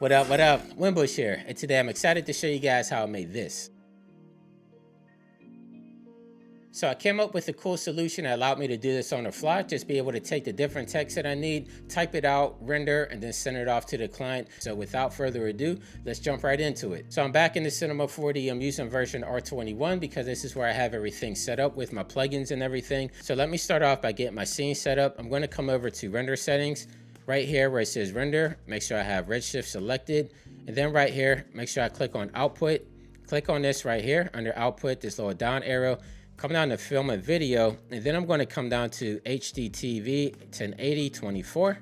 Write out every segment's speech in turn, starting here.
What up? Winbush here, and today I'm excited to show you guys how I made this. So I came up with a cool solution that allowed me to do this on the fly, just be able to take the different text that I need, type it out, render, and then send it off to the client. So without further ado, let's jump right into it. So I'm back in the Cinema 4D. I'm using version R21 because this is where I have everything set up with my plugins and everything. So let me start off by getting my scene set up. I'm going to come over to render settings. Right here where it says render, make sure I have Redshift selected. And then right here, make sure I click on output. Click on this right here under output, this little down arrow. Come down to film and video, and then I'm going to come down to HD TV 1080 24.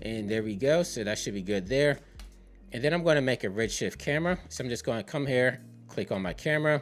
And there we go. So that should be good there. And then I'm going to make a Redshift camera. So I'm just going to come here, click on my camera,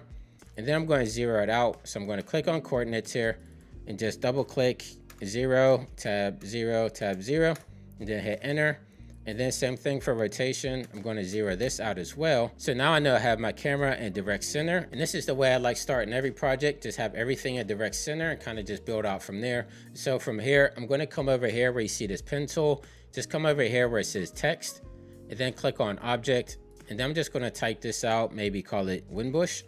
and then I'm going to zero it out. So I'm going to click on coordinates here and just double click 0, tab 0, tab 0. And then hit enter. And then same thing for rotation. I'm going to zero this out as well. So now I know I have my camera in direct center. And this is the way I like starting every project. Just have everything in direct center and kind of just build out from there. So from here, I'm going to come over here where you see this pen tool. Just come over here where it says text. And then click on object. And then I'm just going to type this out. Maybe call it Winbush.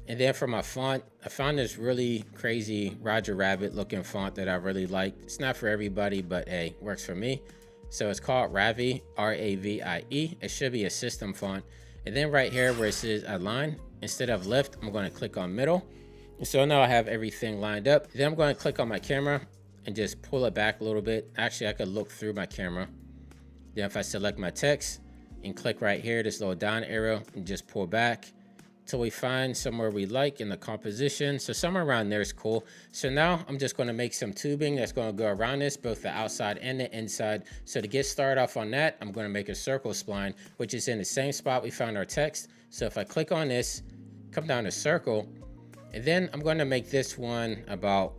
And then for my font, I found this really crazy Roger Rabbit looking font that I really like. It's not for everybody, but hey, works for me. So it's called Ravi, R-A-V-I-E. It should be a system font. And then right here where it says align, instead of left, I'm going to click on middle. And so now I have everything lined up. Then I'm going to click on my camera and just pull it back a little bit. Actually, I could look through my camera. Then if I select my text and click right here, this little down arrow, and just pull back till we find somewhere we like in the composition. So somewhere around there is cool. So now I'm just going to make some tubing that's going to go around this, both the outside and the inside. So to get started off on that, I'm going to make a circle spline, which is in the same spot we found our text. So if I click on this, come down to circle, and then I'm going to make this one about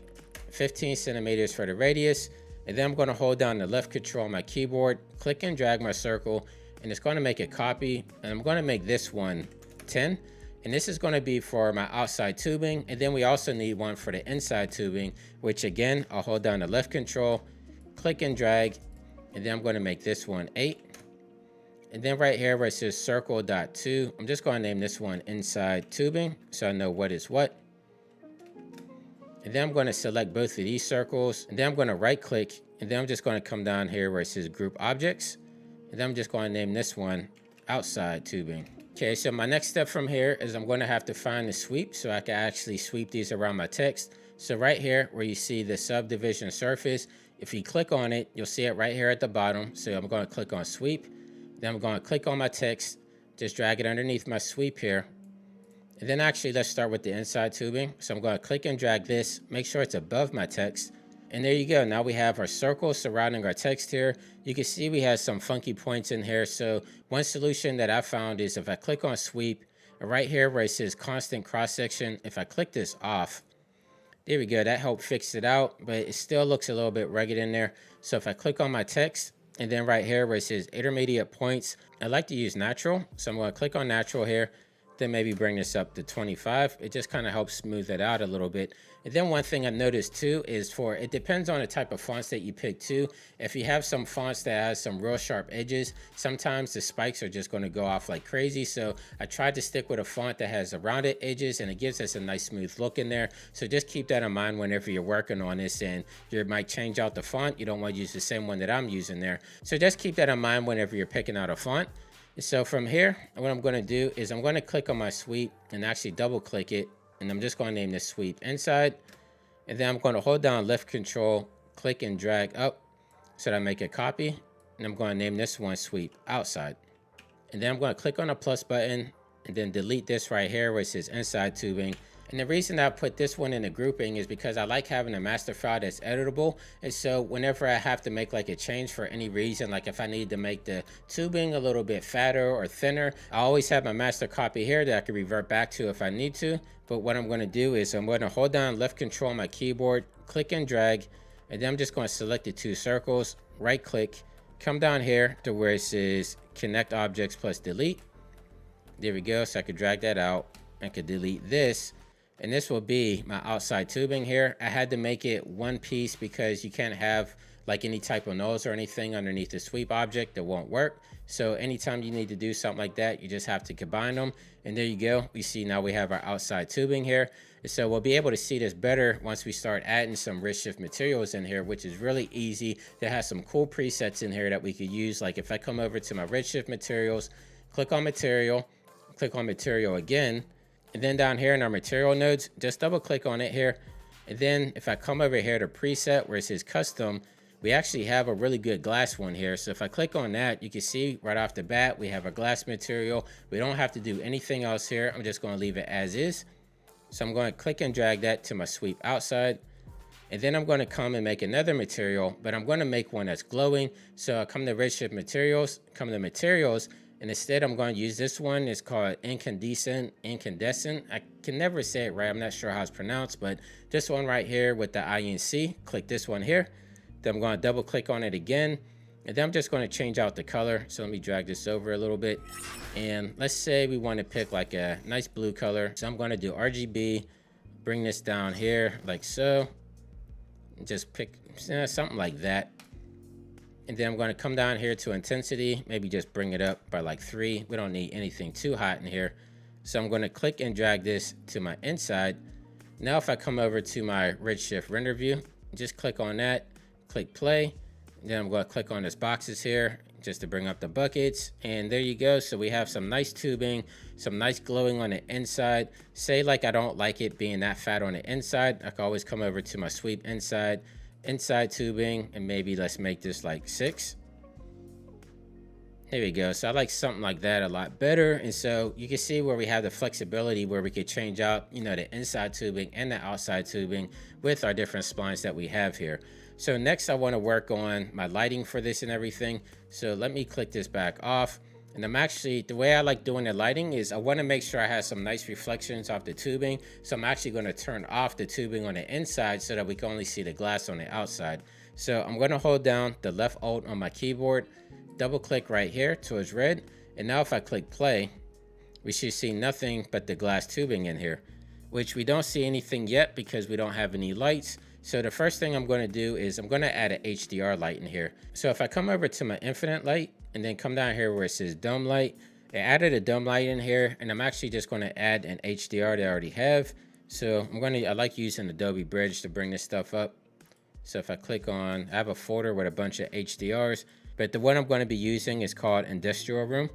15 centimeters for the radius. And then I'm going to hold down the left control on my keyboard, click and drag my circle, and it's going to make a copy. And I'm going to make this one 10. And this is going to be for my outside tubing. And then we also need one for the inside tubing, which again, I'll hold down the left control, click and drag. And then I'm going to make this one 8. And then right here where it says circle.2, I'm just going to name this one inside tubing so I know what is what. And then I'm going to select both of these circles. And then I'm going to right click. And then I'm just going to come down here where it says group objects. And then I'm just going to name this one outside tubing. Okay, so my next step from here is I'm going to have to find the sweep so I can actually sweep these around my text. So right here where you see the subdivision surface, if you click on it, you'll see it right here at the bottom. So I'm going to click on sweep. Then I'm going to click on my text, just drag it underneath my sweep here. And then actually let's start with the inside tubing. So I'm going to click and drag this, make sure it's above my text. And there you go. Now we have our circle surrounding our text here. You can see we have some funky points in here. So one solution that I found is if I click on sweep, right here where it says constant cross section, if I click this off, there we go. That helped fix it out, but it still looks a little bit rugged in there. So if I click on my text, and then right here where it says intermediate points, I like to use natural. So I'm going to click on natural here. Then maybe bring this up to 25. It just kind of helps smooth it out a little bit. And then one thing I noticed too is it depends on the type of fonts that you pick too. If you have some fonts that has some real sharp edges, sometimes the spikes are just going to go off like crazy. So I tried to stick with a font that has rounded edges and it gives us a nice smooth look in there. So just keep that in mind whenever you're working on this and you might change out the font. You don't want to use the same one that I'm using there. So just keep that in mind whenever you're picking out a font. So from here, what I'm going to do is I'm going to click on my sweep and actually double click it. And I'm just going to name this sweep inside. And then I'm going to hold down left control, click and drag up so that I make a copy. And I'm going to name this one sweep outside. And then I'm going to click on the plus button and then delete this right here where it says inside tubing. And the reason I put this one in the grouping is because I like having a master file that's editable. And so whenever I have to make like a change for any reason, like if I need to make the tubing a little bit fatter or thinner, I always have my master copy here that I can revert back to if I need to. But what I'm going to do is I'm going to hold down left control on my keyboard, click and drag, and then I'm just going to select the two circles, right click, come down here to where it says connect objects plus delete. There we go. So I could drag that out and could delete this. And this will be my outside tubing here. I had to make it one piece because you can't have like any type of nose or anything underneath the sweep object, that won't work. So anytime you need to do something like that, you just have to combine them. And there you go. We see now we have our outside tubing here. So we'll be able to see this better once we start adding some Redshift materials in here, which is really easy. There has some cool presets in here that we could use. Like if I come over to my Redshift materials, click on material again, and then down here in our material nodes, just double click on it here. And then if I come over here to preset where it says custom, we actually have a really good glass one here. So if I click on that, you can see right off the bat, we have a glass material. We don't have to do anything else here. I'm just going to leave it as is. So I'm going to click and drag that to my sweep outside. And then I'm going to come and make another material, but I'm going to make one that's glowing. So I come to Redshift materials, and instead I'm going to use this one. It's called incandescent. I can never say it right. I'm not sure how it's pronounced, but this one right here with the INC, click this one here. Then I'm going to double click on it again. And then I'm just going to change out the color. So let me drag this over a little bit. And let's say we want to pick like a nice blue color. So I'm going to do RGB, bring this down here like so. Just pick something like that. And then I'm going to come down here to intensity, maybe just bring it up by like 3. We don't need anything too hot in here. So I'm going to click and drag this to my inside. Now if I come over to my Redshift render view, just click on that, click play. Then I'm going to click on this boxes here just to bring up the buckets. And there you go. So we have some nice tubing, some nice glowing on the inside. Say like I don't like it being that fat on the inside, I can always come over to my sweep inside tubing, and maybe let's make this like 6. There we go. So I like something like that a lot better. And so you can see where we have the flexibility where we could change out, you know, the inside tubing and the outside tubing with our different splines that we have here. So next I want to work on my lighting for this and everything. So let me click this back off. And I'm actually, the way I like doing the lighting is I want to make sure I have some nice reflections off the tubing. So I'm actually going to turn off the tubing on the inside so that we can only see the glass on the outside. So I'm going to hold down the left Alt on my keyboard, double click right here towards red. And now if I click play, we should see nothing but the glass tubing in here, which we don't see anything yet because we don't have any lights. So the first thing I'm going to do is I'm going to add an HDR light in here. So if I come over to my infinite light and then come down here where it says dome light, I added a dome light in here, and I'm actually just going to add an HDR that I already have. So I like using Adobe Bridge to bring this stuff up. So if I click on, I have a folder with a bunch of HDRs, but the one I'm going to be using is called Industrial Room.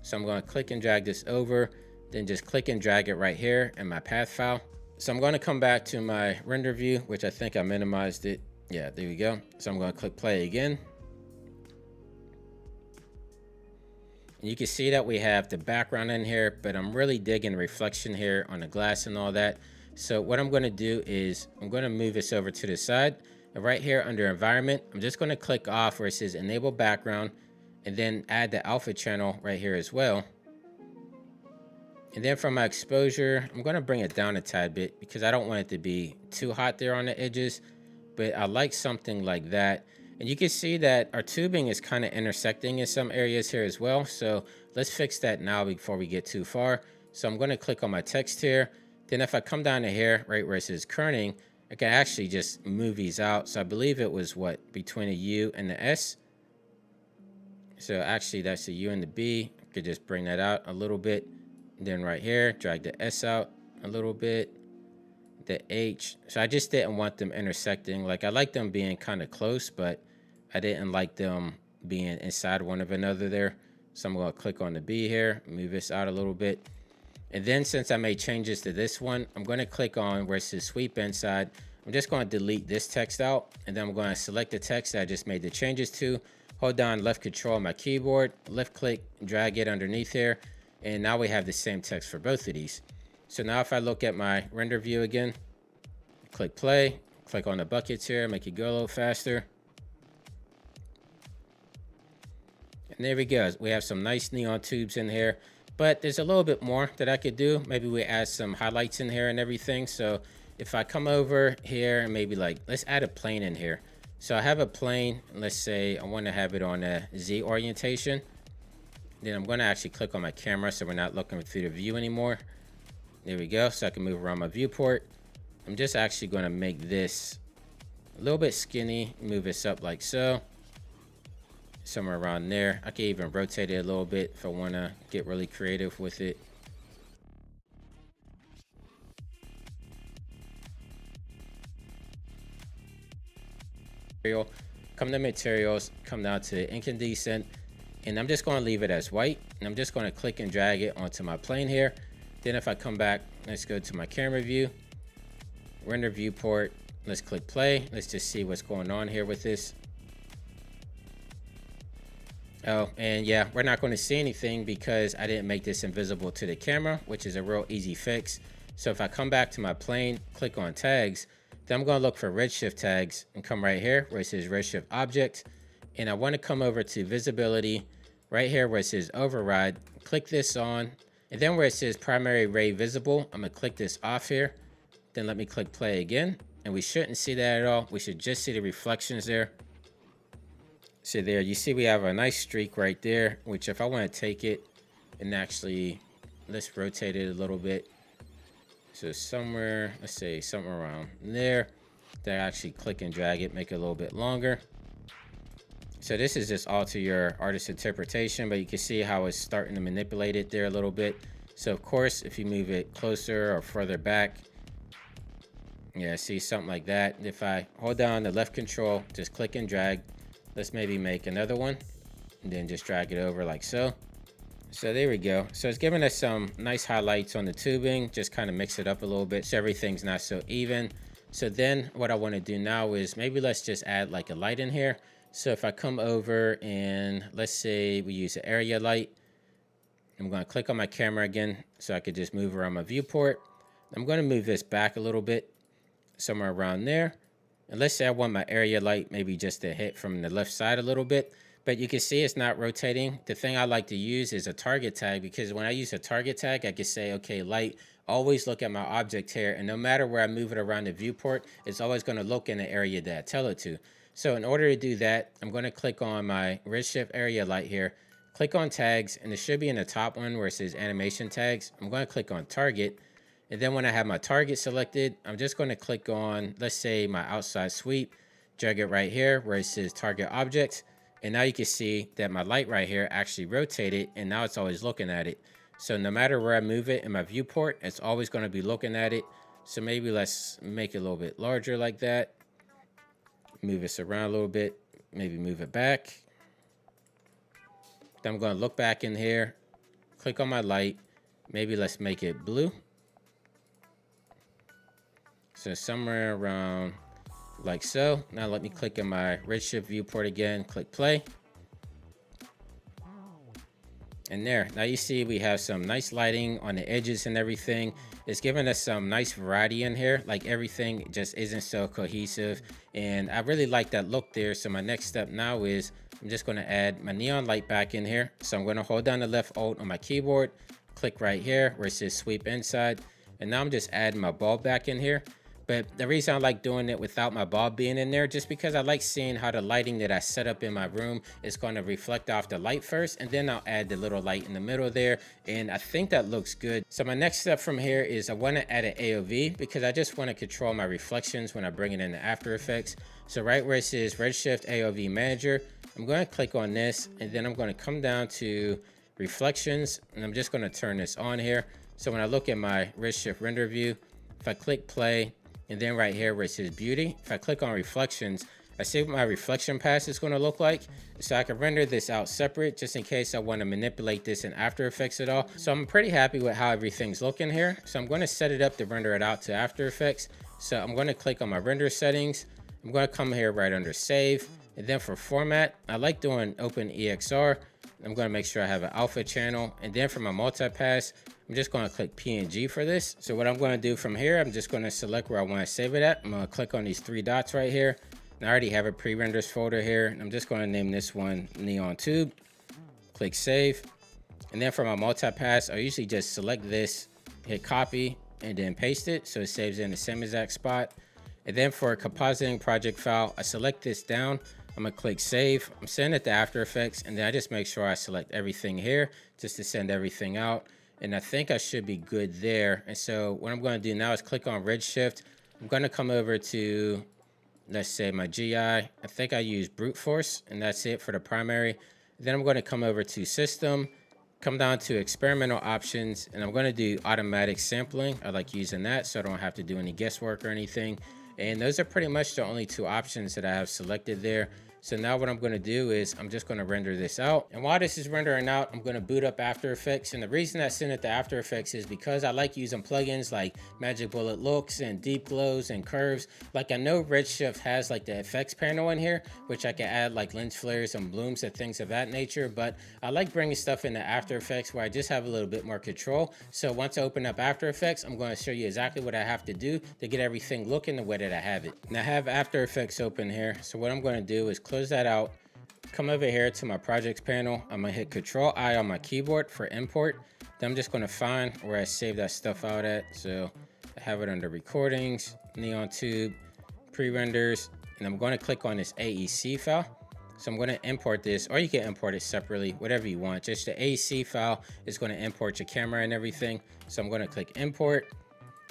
So I'm going to click and drag this over, then just click and drag it right here in my path file. So I'm going to come back to my render view, which I think I minimized it. Yeah, there we go. So I'm going to click play again. And you can see that we have the background in here, but I'm really digging reflection here on the glass and all that. So what I'm going to do is I'm going to move this over to the side. And right here under environment, I'm just going to click off where it says enable background, and then add the alpha channel right here as well. And then for my exposure, I'm going to bring it down a tad bit because I don't want it to be too hot there on the edges, but I like something like that. And you can see that our tubing is kind of intersecting in some areas here as well. So let's fix that now before we get too far. So I'm going to click on my text here. Then if I come down to here, right where it says kerning, I can actually just move these out. So I believe it was between a U and the S. So actually that's the U and the B. I could just bring that out a little bit. Then right here, drag the S out a little bit, the H. So I just didn't want them intersecting. Like I like them being kind of close, but I didn't like them being inside one of another there. So I'm going to click on the B here, move this out a little bit. And then since I made changes to this one, I'm going to click on where it says sweep inside. I'm just going to delete this text out, and then I'm going to select the text that I just made the changes to. Hold down left control on my keyboard, left click, drag it underneath here. And now we have the same text for both of these. So now if I look at my render view again, click play, click on the buckets here, make it go a little faster. And there we go. We have some nice neon tubes in here, but there's a little bit more that I could do. Maybe we add some highlights in here and everything. So if I come over here and maybe let's add a plane in here. So I have a plane, and let's say I want to have it on a Z orientation. Then I'm going to actually click on my camera so we're not looking through the view anymore. There we go. So I can move around my viewport. I'm just actually going to make this a little bit skinny. Move this up like so. Somewhere around there. I can even rotate it a little bit if I want to get really creative with it. Come to materials, come down to incandescent, and I'm just going to leave it as white, and I'm just going to click and drag it onto my plane here. Then if I come back, let's go to my camera view, render viewport, let's click play. Let's just see what's going on here with this. Oh, and yeah, we're not going to see anything because I didn't make this invisible to the camera, which is a real easy fix. So if I come back to my plane, click on tags, then I'm going to look for Redshift tags and come right here where it says Redshift object. And I want to come over to visibility right here where it says override, click this on, and then where it says primary ray visible, I'm going to click this off here. Then let me click play again. And we shouldn't see that at all. We should just see the reflections there. So there, you see we have a nice streak right there, which if I want to take it and actually, let's rotate it a little bit. So somewhere, let's say somewhere around there, then actually click and drag it, make it a little bit longer. So this is just all to your artist's interpretation, but you can see how it's starting to manipulate it there a little bit. So of course, if you move it closer or further back, yeah, see something like that. If I hold down the left control, just click and drag. Let's maybe make another one and then just drag it over like so. So there we go. So it's giving us some nice highlights on the tubing, just kind of mix it up a little bit so everything's not so even. So then what I want to do now is maybe let's just add like a light in here. So if I come over and let's say we use an area light, I'm going to click on my camera again so I could just move around my viewport. I'm going to move this back a little bit, somewhere around there. And let's say I want my area light maybe just to hit from the left side a little bit, but you can see it's not rotating. The thing I like to use is a target tag, because when I use a target tag, I can say, okay, light, always look at my object here. And no matter where I move it around the viewport, it's always going to look in the area that I tell it to. So in order to do that, I'm going to click on my Redshift area light here, click on tags, and it should be in the top one where it says animation tags. I'm going to click on target. And then when I have my target selected, I'm just going to click on, let's say, my outside sweep, drag it right here where it says target object. And now you can see that my light right here actually rotated, and now it's always looking at it. So no matter where I move it in my viewport, it's always going to be looking at it. So maybe let's make it a little bit larger like that. Move this around a little bit, maybe move it back. Then I'm going to look back in here, click on my light. Maybe let's make it blue. So somewhere around like so. Now let me click on my Redshift viewport again, click play. And there, now you see we have some nice lighting on the edges and everything. It's giving us some nice variety in here. Like everything just isn't so cohesive. And I really like that look there. So my next step now is I'm just going to add my neon light back in here. So I'm going to hold down the left Alt on my keyboard, click right here where it says sweep inside. And now I'm just adding my bulb back in here. But the reason I like doing it without my bulb being in there, just because I like seeing how the lighting that I set up in my room is going to reflect off the light first, and then I'll add the little light in the middle there, and I think that looks good. So my next step from here is I want to add an AOV, because I just want to control my reflections when I bring it into After Effects. So right where it says Redshift AOV Manager, I'm going to click on this, and then I'm going to come down to Reflections, and I'm just going to turn this on here. So when I look at my Redshift render view, if I click play, and then right here where it says beauty, if I click on reflections, I see what my reflection pass is going to look like. So I can render this out separate just in case I want to manipulate this in After Effects at all. So I'm pretty happy with how everything's looking here. So I'm going to set it up to render it out to After Effects. So I'm going to click on my render settings. I'm going to come here right under save. And then for format, I like doing OpenEXR. I'm going to make sure I have an alpha channel. And then for my multipass, I'm just going to click PNG for this. So what I'm going to do from here, I'm just going to select where I want to save it at. I'm going to click on these three dots right here. And I already have a pre-renders folder here. And I'm just going to name this one Neon Tube. Click save. And then for my multipass, I usually just select this, hit copy, and then paste it. So it saves in the same exact spot. And then for a compositing project file, I select this down. I'm going to click save. I'm sending it to After Effects. And then I just make sure I select everything here just to send everything out. And I think I should be good there. And so what I'm going to do now is click on Redshift. I'm going to come over to let's say my GI. I think I use brute force, and that's it for the primary. Then I'm going to come over to system, come down to experimental options, and I'm going to do automatic sampling. I like using that so I don't have to do any guesswork or anything. And those are pretty much the only two options that I have selected there. So now what I'm going to do is I'm just going to render this out. And while this is rendering out, I'm going to boot up After Effects. And the reason I send it to After Effects is because I like using plugins like Magic Bullet Looks and Deep Glows and Curves. Like I know Redshift has like the effects panel in here, which I can add like lens flares and blooms and things of that nature. But I like bringing stuff into After Effects where I just have a little bit more control. So once I open up After Effects, I'm going to show you exactly what I have to do to get everything looking the way that I have it. Now I have After Effects open here. So what I'm going to do is close that out, come over here to my projects panel. I'm gonna hit Control I on my keyboard for import. Then I'm just gonna find where I save that stuff out at. So I have it under recordings, neon tube, pre-renders, and I'm going to click on this AEC file. So I'm going to import this, or you can import it separately, whatever you want. Just the AEC file is going to import your camera and everything. So I'm going to click import.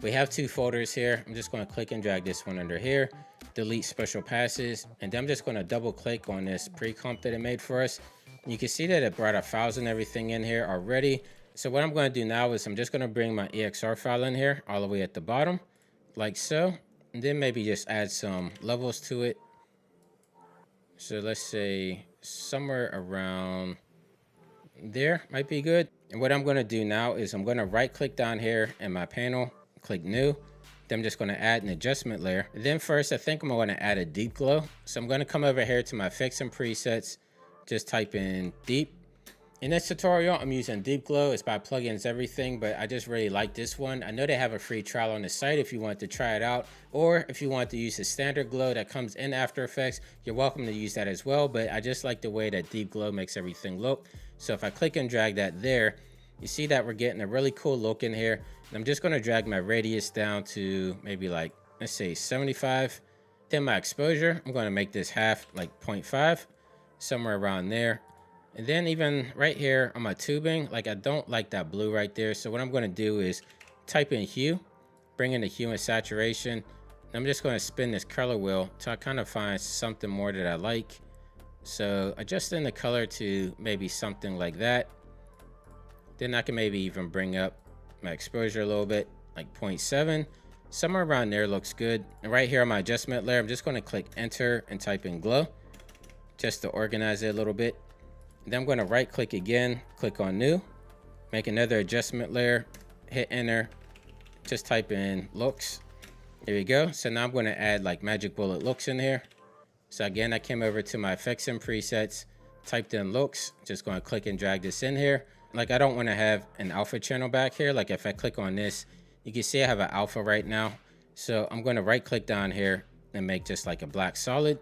We have two folders here. I'm just going to click and drag this one under here, delete special passes, and then I'm just going to double click on this pre-comp that it made for us. You can see that it brought our files and everything in here already. So what I'm going to do now is I'm just going to bring my EXR file in here all the way at the bottom, like so, and then maybe just add some levels to it. So let's say somewhere around there might be good. And what I'm going to do now is I'm going to right click down here in my panel, click new. Then I'm just going to add an adjustment layer. And then first, I think I'm going to add a deep glow. So I'm going to come over here to my effects and presets, just type in deep. In this tutorial, I'm using Deep Glow. It's by Plugins Everything, but I just really like this one. I know they have a free trial on the site if you want to try it out, or if you want to use the standard glow that comes in After Effects, you're welcome to use that as well, but I just like the way that Deep Glow makes everything look. So if I click and drag that there, you see that we're getting a really cool look in here. And I'm just gonna drag my radius down to maybe like, let's say 75. Then my exposure, I'm gonna make this half, like 0.5, somewhere around there. And then even right here on my tubing, like I don't like that blue right there. So what I'm going to do is type in hue, bring in the hue and saturation. And I'm just going to spin this color wheel till I kind of find something more that I like. So adjusting the color to maybe something like that. Then I can maybe even bring up my exposure a little bit, like 0.7. Somewhere around there looks good. And right here on my adjustment layer, I'm just going to click enter and type in glow just to organize it a little bit. Then I'm going to right click again, click on new, make another adjustment layer, hit enter, just type in looks. There you go. So now I'm going to add like Magic Bullet Looks in here. So again, I came over to my effects and presets, typed in looks, just going to click and drag this in here. Like I don't want to have an alpha channel back here. Like if I click on this, you can see I have an alpha right now. So I'm going to right click down here and make just like a black solid.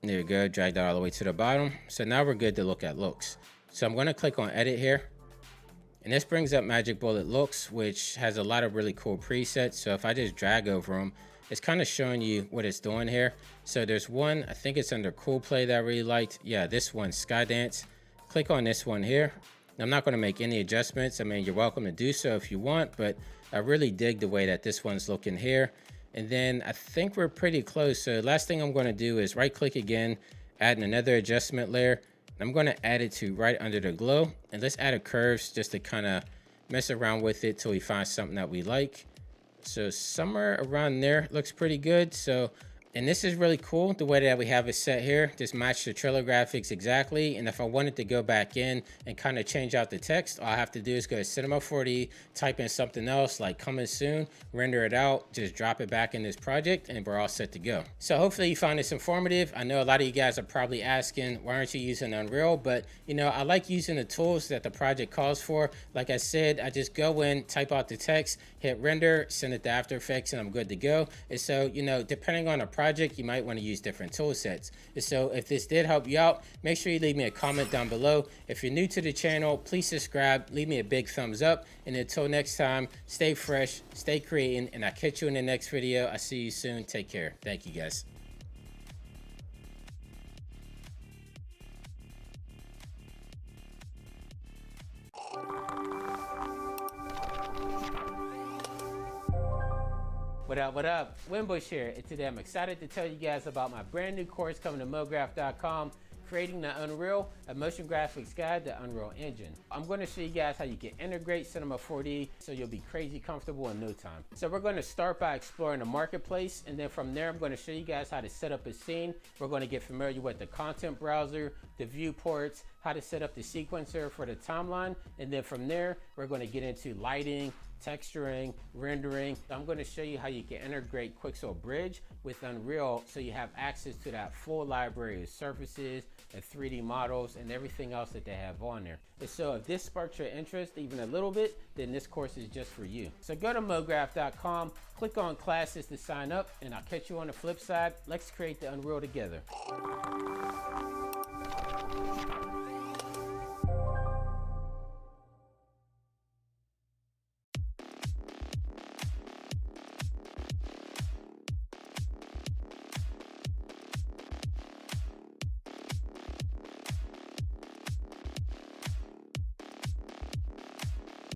There you go, drag that all the way to the bottom. So now we're good to look at looks. So I'm going to click on edit here. And this brings up Magic Bullet Looks, which has a lot of really cool presets. So if I just drag over them, it's kind of showing you what it's doing here. So there's one, I think it's under Cool Play that I really liked. Yeah, this one, Skydance. Click on this one here. I'm not going to make any adjustments. I mean, you're welcome to do so if you want, but I really dig the way that this one's looking here. And then I think we're pretty close. So last thing I'm going to do is right click again, add another adjustment layer. I'm going to add it to right under the glow. And let's add a curves just to kind of mess around with it till we find something that we like. So somewhere around there looks pretty good. So, and this is really cool, the way that we have it set here. Just match the trailer graphics exactly. And if I wanted to go back in and kind of change out the text, all I have to do is go to Cinema 4D, type in something else like coming soon, render it out, just drop it back in this project, and we're all set to go. So hopefully you found this informative. I know a lot of you guys are probably asking, why aren't you using Unreal? But you know, I like using the tools that the project calls for. Like I said, I just go in, type out the text, hit render, send it to After Effects, and I'm good to go. And so, you know, depending on the project, you might want to use different tool sets. And so if this did help you out, make sure you leave me a comment down below. If you're new to the channel, please subscribe, leave me a big thumbs up. And until next time, stay fresh, stay creating, and I'll catch you in the next video. I'll see you soon. Take care. Thank you guys. What up? Winbush here, and today I'm excited to tell you guys about my brand new course coming to mograph.com, Creating the Unreal, a motion graphics guide to Unreal Engine. I'm going to show you guys how you can integrate Cinema 4D so you'll be crazy comfortable in no time. So we're going to start by exploring the marketplace, and then from there I'm going to show you guys how to set up a scene. We're going to get familiar with the content browser, the viewports, how to set up the sequencer for the timeline, and then from there we're going to get into lighting, texturing, rendering. I'm going to show you how you can integrate Quixel Bridge with Unreal so you have access to that full library of surfaces and 3D models and everything else that they have on there. And so if this sparks your interest even a little bit, then this course is just for you. So go to mograph.com, click on classes to sign up, and I'll catch you on the flip side. Let's create the Unreal together.